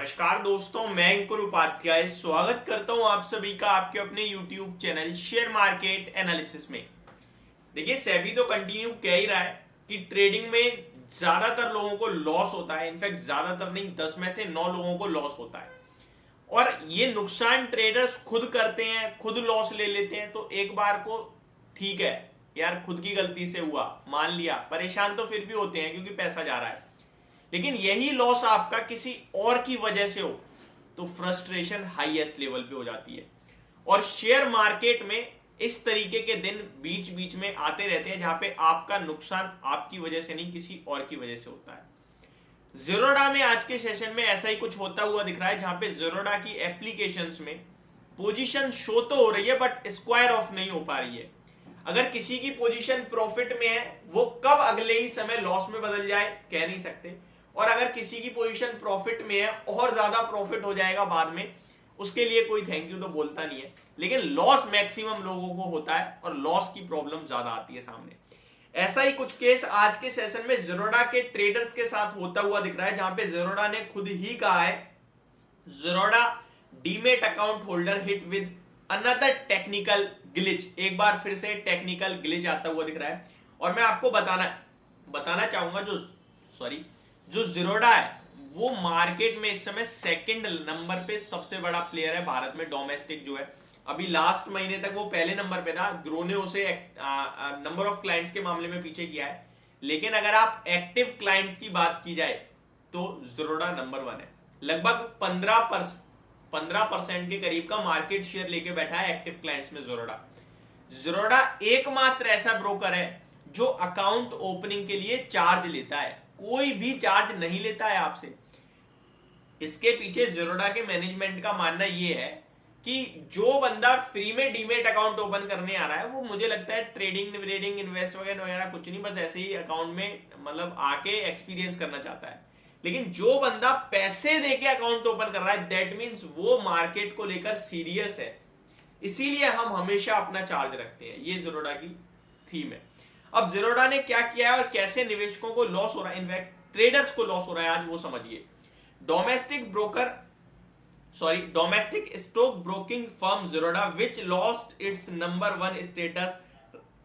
नमस्कार दोस्तों, मैं अंकुर उपाध्याय स्वागत करता हूं आप सभी का आपके अपने YouTube channel share market analysis में। देखिए, सेबी तो कंटिन्यू कह ही रहा है कि ट्रेडिंग में ज्यादातर लोगों को लॉस होता है। इनफैक्ट ज्यादातर नहीं, 10 में से 9 लोगों को लॉस होता है और ये नुकसान ट्रेडर्स खुद करते हैं, खुद लॉस ले लेते हैं। तो एक बार को ठीक है यार, खुद की गलती से हुआ, मान लिया, परेशान तो फिर भी होते हैं क्योंकि पैसा जा रहा है। लेकिन यही लॉस आपका किसी और की वजह से हो तो फ्रस्ट्रेशन हाईएस्ट लेवल पे हो जाती है। और शेयर मार्केट में इस तरीके के दिन बीच बीच में आते रहते हैं जहां पे आपका नुकसान आपकी वजह से नहीं, किसी और की वजह से होता है। ज़ीरोधा में आज के सेशन में ऐसा ही कुछ होता हुआ दिख रहा है, जहां पे ज़ीरोधा की एप्लीकेशंस में पोजीशन शो तो हो रही है बट स्क्वायर ऑफ नहीं हो पा रही है। अगर किसी की पोजीशन प्रॉफिट में है, वो कब अगले ही समय लॉस में बदल जाए कह नहीं सकते। और अगर किसी की पोजीशन प्रॉफिट में है और ज्यादा प्रॉफिट हो जाएगा बाद में, उसके लिए कोई थैंक यू तो बोलता नहीं है। लेकिन लॉस मैक्सिमम लोगों को होता है और लॉस की प्रॉब्लम ज्यादा आती है सामने। ऐसा ही कुछ केस आज के सेशन में ज़ीरोधा के ट्रेडर्स के साथ होता हुआ दिख रहा है, जहां पे ज़ीरोधा ने खुद ही कहा है Zerodha demat account holder hit with another technical glitch. एक बार फिर से टेक्निकल ग्लिच आता हुआ दिख रहा है। और मैं आपको बताना चाहूंगा जो ज़ीरोधा है वो मार्केट में इस समय सेकंड नंबर पे सबसे बड़ा प्लेयर है भारत में, डोमेस्टिक जो है। अभी लास्ट महीने तक वो पहले नंबर पे था, ग्रो ने उसे नंबर ऑफ क्लाइंट्स के मामले में पीछे किया है। लेकिन अगर आप एक्टिव क्लाइंट्स की बात की जाए तो ज़ीरोधा नंबर 1 है। लगभग 15% के करीब का मार्केट शेयर लेके बैठा है एक्टिव क्लाइंट्स में ज़ीरोधा एकमात्र ऐसा ब्रोकर है जो अकाउंट ओपनिंग के लिए चार्ज लेता है, कोई भी चार्ज नहीं लेता है आपसे। इसके पीछे ज़ीरोधा के मैनेजमेंट का मानना यह है कि जो बंदा फ्री में डीमेट अकाउंट ओपन करने आ रहा है, वो मुझे लगता है ट्रेडिंग इन्वेस्ट वगैरह कुछ नहीं, बस ऐसे ही अकाउंट में मतलब आके एक्सपीरियंस करना चाहता है। लेकिन जो बंदा पैसे देके अकाउंट ओपन कर रहा है, दैट मीन्स वो मार्केट को लेकर सीरियस है। इसीलिए हम हमेशा अपना चार्ज रखते हैं। ये ज़ीरोधा की थीम है। अब ज़ीरोधा ने क्या किया है और कैसे निवेशकों को लॉस हो रहा है, इनफैक्ट ट्रेडर्स को लॉस हो रहा है, आज वो समझिए। Domestic stock broking firm Zerodha, which lost its number 1 status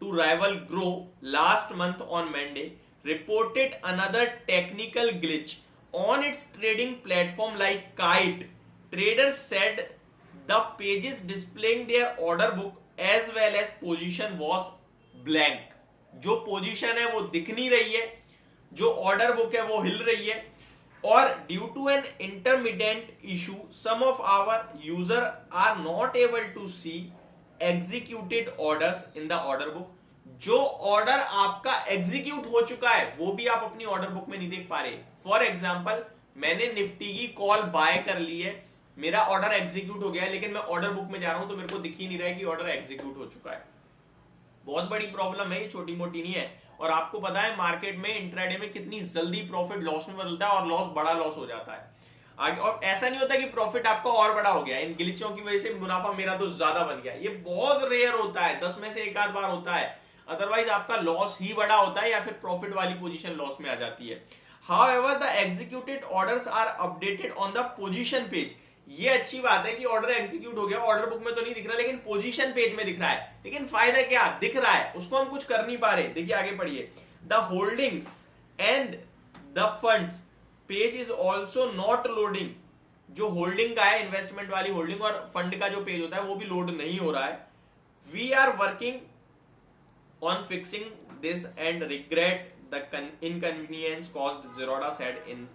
to rival Grow last month on Monday, reported another technical glitch on its trading platform like Kite. Traders said the pages displaying their order book as well as position was blank. जो position है वो दिख नहीं रही है, जो order book है वो हिल रही है। और due to an intermediate issue some of our user are not able to see executed orders in the order book. जो ऑर्डर आपका एग्जीक्यूट हो चुका है वो भी आप अपनी ऑर्डर बुक में नहीं देख पा रहे। फॉर एग्जाम्पल, मैंने निफ्टी की कॉल बाय कर ली है, मेरा ऑर्डर एग्जीक्यूट हो गया है, लेकिन मैं ऑर्डर बुक में जा रहा हूं तो मेरे को दिख ही नहीं रहा है कि ऑर्डर एग्जीक्यूट हो चुका है। बहुत बड़ी प्रॉब्लम है, ये छोटी मोटी नहीं है। और आपको पता है मार्केट में इंट्राडे में कितनी जल्दी प्रॉफिट लॉस में बदलता है और लॉस बड़ा लॉस हो जाता है आगे। और ऐसा नहीं होता कि प्रॉफिट आपका और बड़ा हो गया, इन ग्लिचों की वजह से मुनाफा मेरा तो ज्यादा बन गया। ये बहुत रेयर होता है, 10 में से एक आध बार होता है। अदरवाइज आपका लॉस ही बड़ा होता है या फिर प्रॉफिट वाली पोजीशन लॉस में आ जाती है। However the executed orders are updated on the position page. ये अच्छी बात है कि ऑर्डर एग्जीक्यूट हो गया, ऑर्डर बुक में तो नहीं दिख रहा, लेकिन पोजीशन पेज में दिख रहा है। लेकिन फायदा क्या, दिख रहा है, उसको हम कुछ कर नहीं पा रहे। देखिए आगे पढ़िए। The holdings and the funds page is also not loading. जो होल्डिंग का है, इन्वेस्टमेंट वाली होल्डिंग और फंड का जो पेज होता है वो भी लोड नहीं हो रहा है। We are working on fixing this and regret the inconvenience caused, Zerodha said in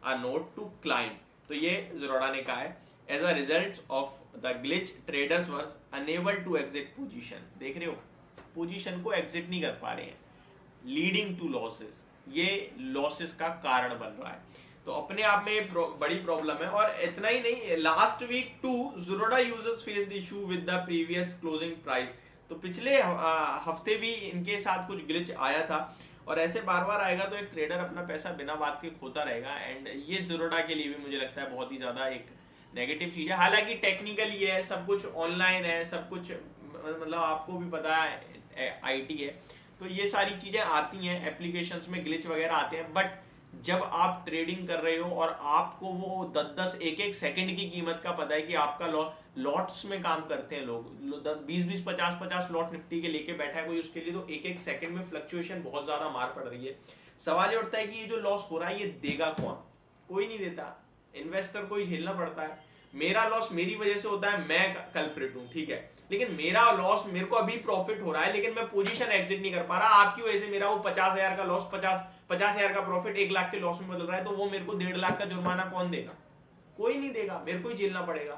a note to clients. तो ये ज़ीरोधा ने कहा है, as a result of the glitch traders were unable to exit position. देख रहे हो, पोजीशन को एग्जिट नहीं कर पा रहे हैं, लीडिंग टू लॉसेस। ये लॉसेस का कारण बन रहा है। तो अपने आप में बड़ी प्रॉब्लम है। और इतना ही नहीं, last week too Zerodha users faced issue with the previous closing price. तो पिछले हफ्ते भी इनके साथ कुछ ग्लिच आया था और ऐसे बार बार आएगा तो एक ट्रेडर अपना पैसा बिना बात के खोता रहेगा। एंड ये ज़ीरोधा के लिए भी मुझे लगता है बहुत ही ज्यादा एक नेगेटिव चीज है। हालांकि टेक्निकल ये है, सब कुछ ऑनलाइन है, सब कुछ मतलब आपको भी पता है आईटी है, तो ये सारी चीजें आती हैं, एप्लीकेशंस में ग्लिच वगैरह आते हैं। बट जब आप ट्रेडिंग कर रहे हो और आपको वो 10-10 एक-एक सेकंड की कीमत का पता है कि आपका लॉट्स में काम करते हैं लोग, 20-20 50-50 लॉट निफ्टी के लेके बैठा है कोई उसके लिए, तो एक एक सेकंड में फ्लक्चुएशन बहुत ज्यादा मार पड़ रही है। सवाल ये उठता है कि ये जो लॉस हो रहा है ये देगा कौन? कोई नहीं देता, इन्वेस्टर को ही झेलना पड़ता है। मेरा लॉस मेरी वजह से होता है, मैं कल्प्रिट हूं, ठीक है, लेकिन मेरा लॉस, मेरे को अभी प्रॉफिट हो रहा है लेकिन मैं पोजीशन एग्जिट नहीं कर पा रहा, आपकी वजह से मेरा वो 50,000 का लॉस 50,000 का प्रॉफिट 1 लाख के लॉस में बदल रहा है, तो वो मेरे को 1.5 लाख का जुर्माना कौन देगा? कोई नहीं देगा, मेरे को ही झेलना पड़ेगा।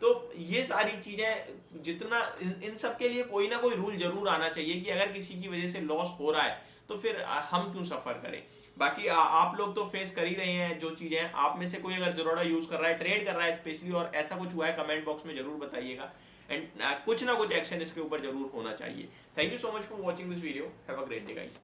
तो ये सारी चीजें जितना इन सब के लिए कोई ना कोई रूल जरूर आना चाहिए कि अगर किसी की वजह से लॉस हो रहा है तो फिर हम क्यों सफर करें। बाकी आप लोग तो फेस कर ही रहे हैं जो चीजें हैं। आप में से कोई अगर ज़ीरोधा यूज कर रहा है, ट्रेड कर रहा है स्पेशली, और ऐसा कुछ हुआ है, कमेंट बॉक्स में जरूर बताइएगा। एंड कुछ ना कुछ एक्शन इसके ऊपर जरूर होना चाहिए। Thank you so much for watching this video. Have a great day guys.